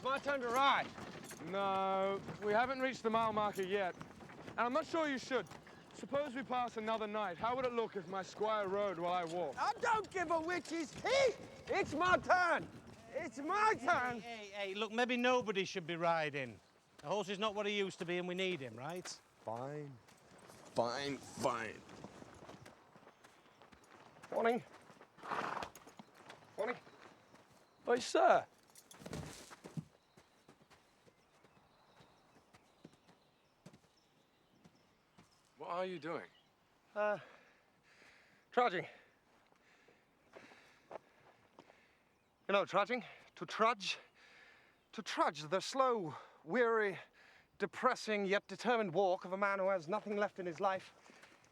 my turn to ride. No, we haven't reached the mile marker yet. And I'm not sure you should. Suppose we pass another night. How would it look if my squire rode while I walked? I don't give a witch's heat! It's my turn! It's my turn! Hey, look, maybe nobody should be riding. The horse is not what he used to be and we need him, right? Fine. Fine. Morning. Morning. Oi, sir. What are you doing? Trudging. You know, trudging? To trudge. To trudge, the slow, weary, depressing yet determined walk of a man who has nothing left in his life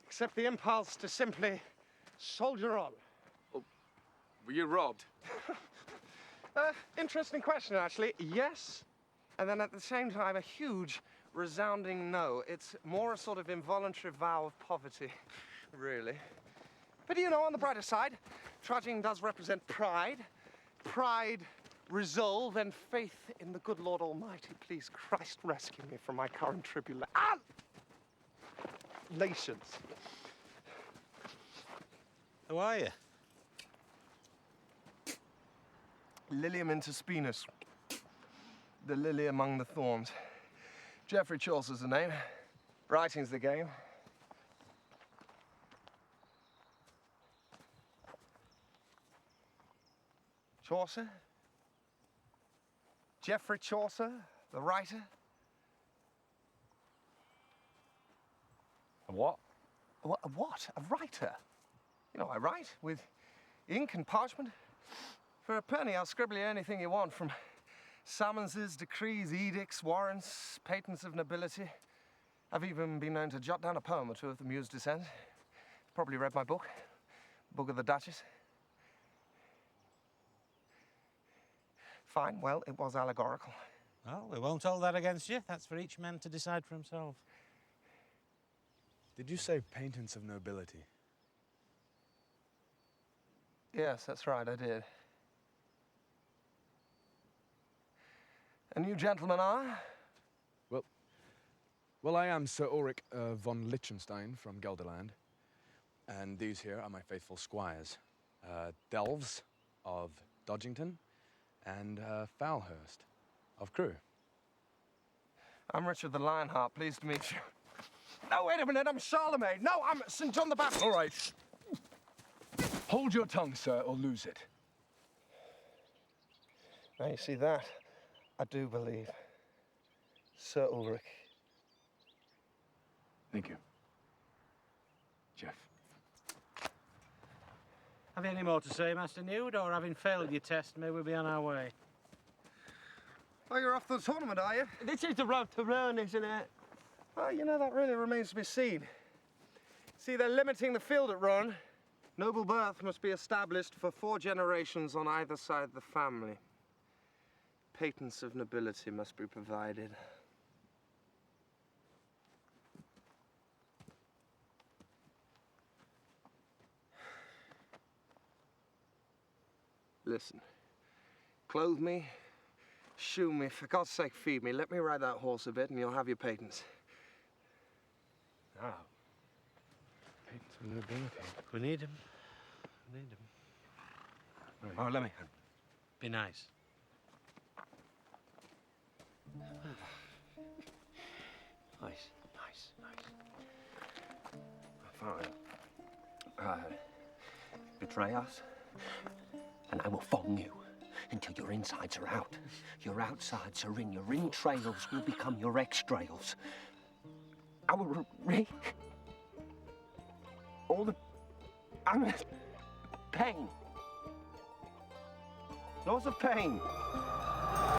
except the impulse to simply soldier on. Were you robbed? Interesting question, actually. Yes, and then at the same time, a huge, resounding no. It's more a sort of involuntary vow of poverty, really. But you know, on the brighter side, trudging does represent pride. Pride, resolve, and faith in the good Lord Almighty. Please, Christ, rescue me from my current tribulations. Who are you? Lilium interspinus. The lily among the thorns. Geoffrey Chaucer's the name. Writing's the game. Chaucer? Geoffrey Chaucer, the writer? A what? A what? A writer? You know, I write with ink and parchment. For a penny, I'll scribble you anything you want, from summonses, decrees, edicts, warrants, patents of nobility. I've even been known to jot down a poem or two of the Muse descent. You've probably read my book, Book of the Duchess. Fine, well, it was allegorical. Well, we won't hold that against you. That's for each man to decide for himself. Did you say patents of nobility? Yes, that's right, I did. And you gentlemen are? Well, I am Sir Ulrich von Liechtenstein from Gelderland. And these here are my faithful squires. Delves of Dodgington and Foulhurst of Crewe. I'm Richard the Lionheart, pleased to meet you. No, wait a minute, I'm Charlemagne. No, I'm St. John the Baptist. All right. Hold your tongue, sir, or lose it. Now, you see that? I do believe. Sir Ulrich. Thank you. Jeff. Have you any more to say, Master Nude, or having failed your test, may we be on our way? Oh, you're off to the tournament, are you? This is the road to run, isn't it? Well, you know, that really remains to be seen. See, they're limiting the field at Rouen. Noble birth must be established for 4 generations on either side of the family. Patents of nobility must be provided. Listen, clothe me, shoe me, for God's sake feed me. Let me ride that horse a bit and you'll have your patents. Ah. Patents of nobility. We need him. We need him. Right. Oh, let me. Be nice. Nice. Fine. Betray us, and I will thong you until your insides are out. Your outsides are in. Your entrails will become your extrails. I will all the pain. Lots of pain.